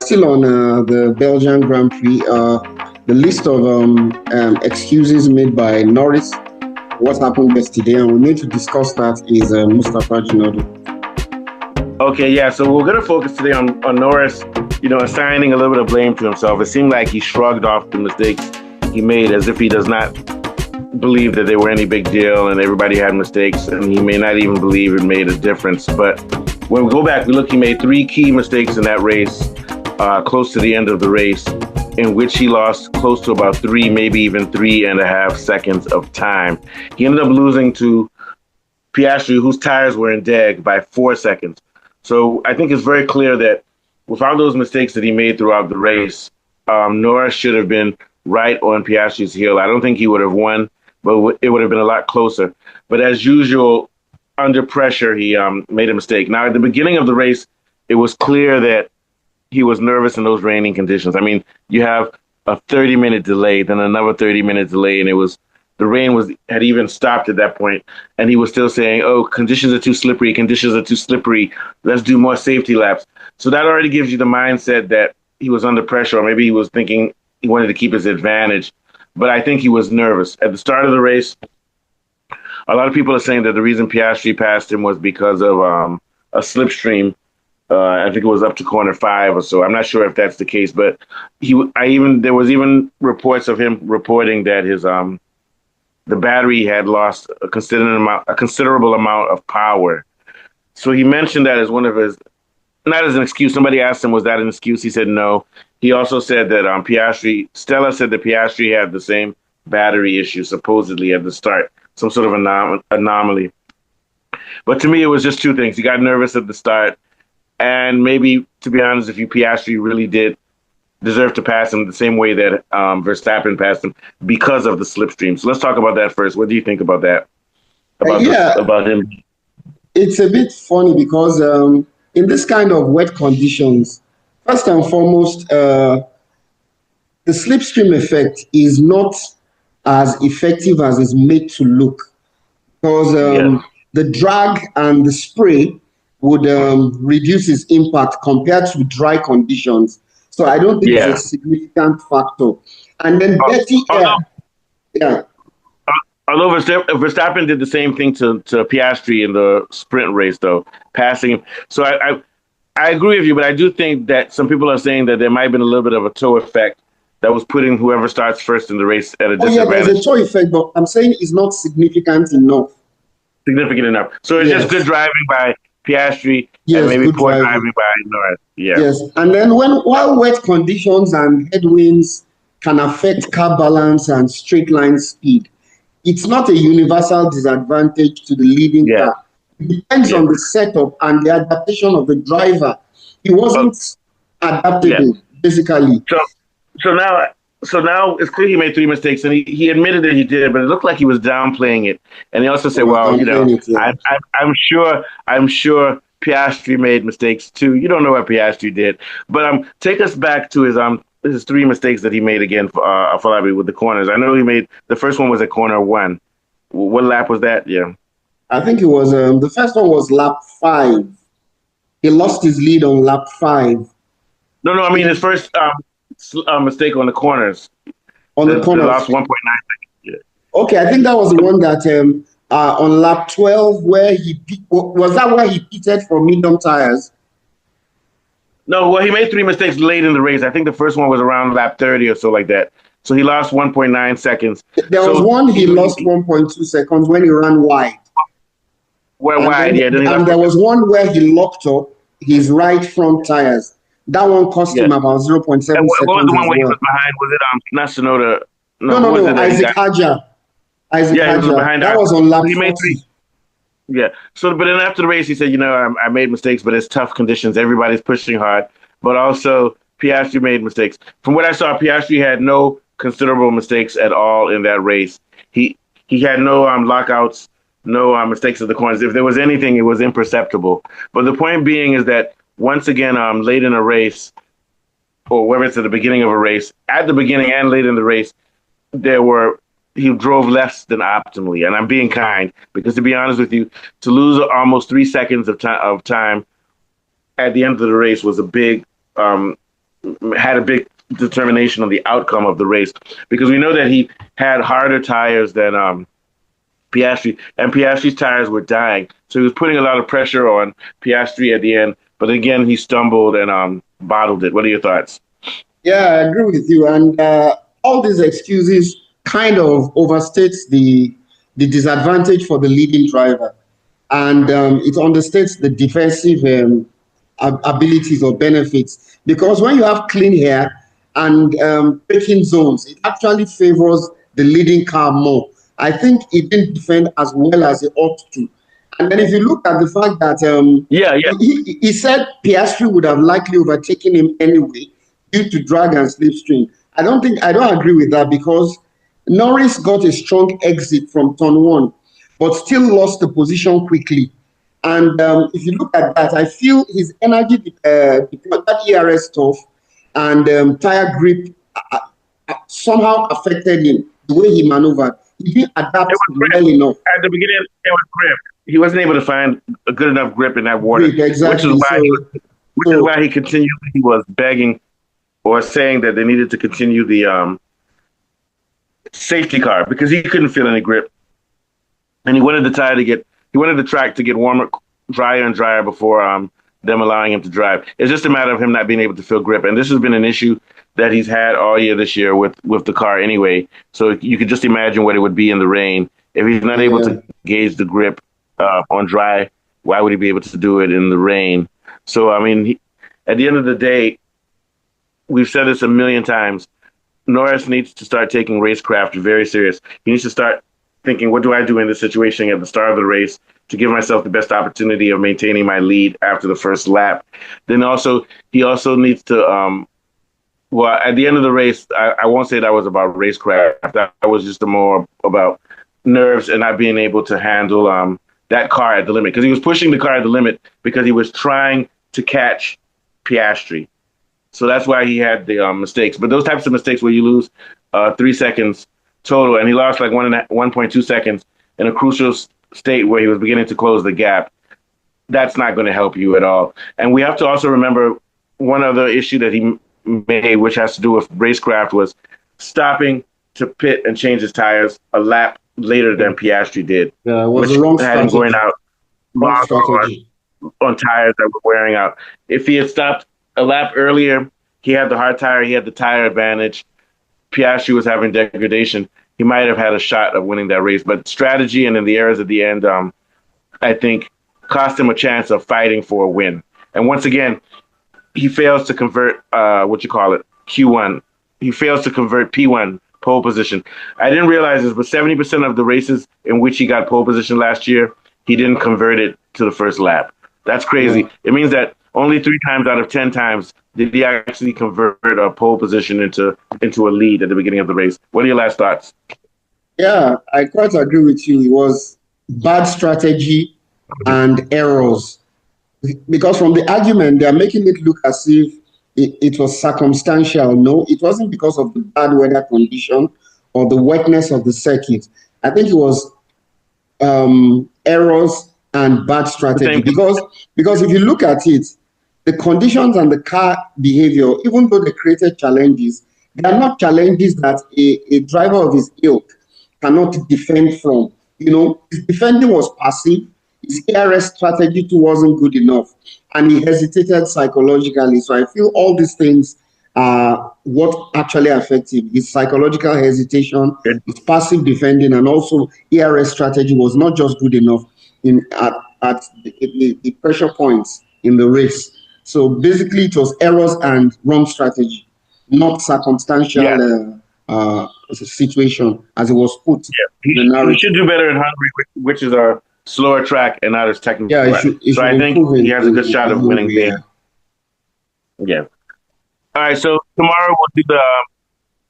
Still on the Belgian Grand Prix, the list of excuses made by Norris, what happened yesterday, and we need to discuss that is Mustafa Jinodi. Okay, yeah, so we're going to focus today on Norris, assigning a little bit of blame to himself. It seemed like he shrugged off the mistakes he made as if he does not believe that they were any big deal and everybody had mistakes, and he may not even believe it made a difference. But when we go back, we look, he made 3 key mistakes in that race, close to the end of the race, in which he lost close to about 3, maybe even 3.5 seconds of time. He ended up losing to Piastri, whose tires were in DEG, by 4 seconds. So I think it's very clear that without those mistakes that he made throughout the race, Norris should have been right on Piastri's heel. I don't think he would have won, but it would have been a lot closer. But as usual, under pressure, he made a mistake. Now, at the beginning of the race, it was clear that he was nervous in those raining conditions. I mean, you have a 30-minute delay, then another 30-minute delay, and the rain had even stopped at that point, and he was still saying, "Oh, conditions are too slippery. Conditions are too slippery. Let's do more safety laps." So that already gives you the mindset that he was under pressure, or maybe he was thinking he wanted to keep his advantage. But I think he was nervous at the start of the race. A lot of people are saying that the reason Piastri passed him was because of a slipstream. I think it was up to corner 5 or so. I'm not sure if that's the case, but there was even reports of him reporting that his the battery had lost a considerable amount of power. So he mentioned that as one of his, not as an excuse. Somebody asked him, was that an excuse? He said no. He also said that Stella said that Piastri had the same battery issue supposedly at the start, some sort of anomaly. But to me, it was just 2 things. He got nervous at the start, and maybe, to be honest, if Piastri really did deserve to pass him the same way that Verstappen passed him because of the slipstream. So let's talk about that first. What do you think about that? About him? It's a bit funny because in this kind of wet conditions, first and foremost, the slipstream effect is not as effective as it's made to look, because the drag and the spray would reduce its impact compared to dry conditions. So I don't think it's a significant factor. And then dirty air. Yeah. Although Verstappen did the same thing to Piastri in the sprint race, though, passing him. So I agree with you, but I do think that some people are saying that there might have been a little bit of a toe effect that was putting whoever starts first in the race at a disadvantage. Yeah, there's a toe effect, but I'm saying it's not significant enough. Significant enough. So it's just good driving by Piastri and maybe poor driving by Norris. Yeah. Yes, and then while wet conditions and headwinds can affect car balance and straight line speed, it's not a universal disadvantage to the leading car. It depends on the setup and the adaptation of the driver. He wasn't adaptable, basically. So now it's clear he made 3 mistakes, and he admitted that he did, but it looked like he was downplaying it. And he also said, I'm sure Piastri made mistakes too. You don't know what Piastri did. But take us back to his 3 mistakes that he made again for Falabi with the corners. I know he made, the first one was at corner 1. What lap was that? Yeah. I think it was, the first one was lap 5. He lost his lead on lap 5. No, I mean his first mistake on the corners. On the corners. They lost 1.9 seconds. Yeah. Okay, I think that was the one that on lap 12 where was that where he pitted for medium tires? No, well, he made 3 mistakes late in the race. I think the first one was around lap 30 or so like that. So he lost 1.9 seconds. There was one he lost 1.2 seconds when he ran wide. Wide, yeah. And there was one where he locked up his right front tires. That one cost him about 0.7 seconds. What was the one where he was behind? Was it not Sonoda? No, Isaac Adja. Isaac Adja. He was behind. That was on lap 40. He made 3. Yeah. So, but then after the race, he said, I made mistakes, but it's tough conditions. Everybody's pushing hard. But also, Piastri made mistakes. From what I saw, Piastri had no considerable mistakes at all in that race. He had no lockouts, no mistakes at the corners. If there was anything, it was imperceptible. But the point being is that once again, late in a race, or whether it's at the beginning of a race, at the beginning and late in the race, he drove less than optimally. And I'm being kind, because to be honest with you, to lose almost 3 seconds of time at the end of the race was a big had a big determination on the outcome of the race, because we know that he had harder tires than Piastri, and Piastri's tires were dying. So he was putting a lot of pressure on Piastri at the end. But again, he stumbled and bottled it. What are your thoughts? Yeah, I agree with you. And all these excuses kind of overstates the disadvantage for the leading driver. And it understates the defensive abilities or benefits. Because when you have clean air and braking zones, it actually favors the leading car more. I think he didn't defend as well as he ought to. And then if you look at the fact that he said Piastri would have likely overtaken him anyway due to drag and slipstream. I don't agree with that, because Norris got a strong exit from turn 1, but still lost the position quickly. And if you look at that, I feel his energy, that ERS stuff and tire grip somehow affected him, the way he maneuvered. He didn't adapt well enough. At the beginning, it was grip. He wasn't able to find a good enough grip in that water. Exactly. Which is why he continued. He was begging or saying that they needed to continue the safety car, because he couldn't feel any grip, and he wanted the track to get warmer, drier and drier before them allowing him to drive. It's just a matter of him not being able to feel grip, and this has been an issue that he's had all year this year with the car anyway. So you could just imagine what it would be in the rain if he's not able to gauge the grip on dry. Why would he be able to do it in the rain? So I mean, at the end of the day, we've said this a million times. Norris needs to start taking racecraft very serious. He needs to start thinking, what do I do in this situation at the start of the race to give myself the best opportunity of maintaining my lead after the first lap? Then he also needs to, well, at the end of the race, I won't say that was about racecraft. That was just more about nerves and not being able to handle that car at the limit, because he was pushing the car at the limit because he was trying to catch Piastri. So that's why he had the mistakes. But those types of mistakes where you lose 3 seconds total, and he lost like 1.2 seconds in a crucial state where he was beginning to close the gap, that's not going to help you at all. And we have to also remember one other issue that he made, which has to do with racecraft, was stopping to pit and change his tires a lap later than Piastri did. Yeah, it was the wrong strategy. Going out on tires that were wearing out. If he had stopped a lap earlier, he had the hard tire, he had the tire advantage. Piastri was having degradation. He might have had a shot of winning that race, but strategy and in the errors at the end, I think, cost him a chance of fighting for a win. And once again, he fails to convert Q1. He fails to convert P1, pole position. I didn't realize this, but 70% of the races in which he got pole position last year, he didn't convert it to the first lap. That's crazy. Yeah. It means that only 3 times out of 10 times did he actually convert a pole position into a lead at the beginning of the race. What are your last thoughts? Yeah, I quite agree with you. It was bad strategy and errors. Because from the argument, they are making it look as if it was circumstantial. No, it wasn't because of the bad weather condition or the wetness of the circuit. I think it was errors and bad strategy. Because if you look at it, the conditions and the car behavior, even though they created challenges, they are not challenges that a driver of his ilk cannot defend from. You know, his defending was passive. His ERS strategy too wasn't good enough, and he hesitated psychologically. So I feel all these things are what actually affected his psychological hesitation, his passive defending, and also ERS strategy was not just good enough at the pressure points in the race. So basically, it was errors and wrong strategy, not circumstantial situation as it was put. Yeah, he should do better in Hungary, which is a slower track and not as technical. Yeah, so I think he has a good shot of winning there. Yeah. All right, so tomorrow we'll do the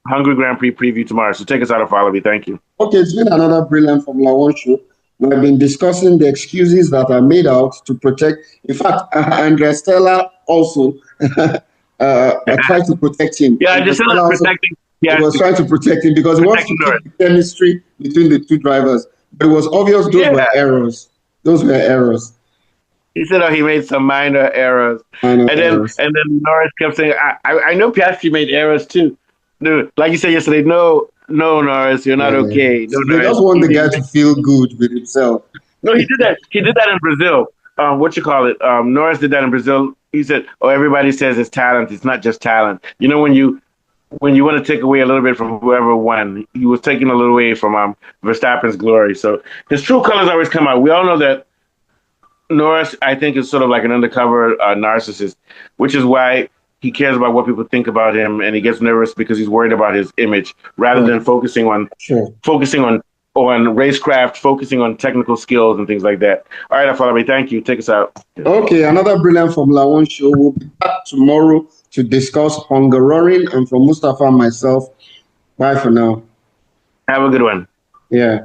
Hungary Grand Prix preview tomorrow. So take us out of Wallaby. Thank you. Okay, it's been another brilliant Formula One show. We have been discussing the excuses that are made out to protect. In fact, Andrea Stella also tried to protect him. Yeah, just protecting. Yeah, he was trying to protect him because he wants to keep the chemistry between the two drivers. But it was obvious those were errors. Those were errors. He said, "Oh, he made some minor errors," Minor and errors. then Norris kept saying, "I know Piastri made errors too." No, like you said yesterday, no, Norris, you're not Yeah. okay. No, They Norris, just want he the didn't guy to make. feel good with himself. No, he did that. He did that in Brazil. What you call it? Norris did that in Brazil. He said, "Oh, everybody says it's talent. It's not just talent. You know, when you want to take away a little bit from whoever won, he was taking a little away from Verstappen's glory. So his true colors always come out. We all know that Norris, I think, is sort of like an undercover narcissist, which is why he cares about what people think about him, and he gets nervous because he's worried about his image rather Right. than Sure. focusing on racecraft, focusing on technical skills and things like that. All right, Afalabi, thank you. Take us out. Okay, another brilliant Formula One show. We'll be back tomorrow to discuss Hungaroring. And from Mustafa and myself, bye for now. Have a good one. Yeah.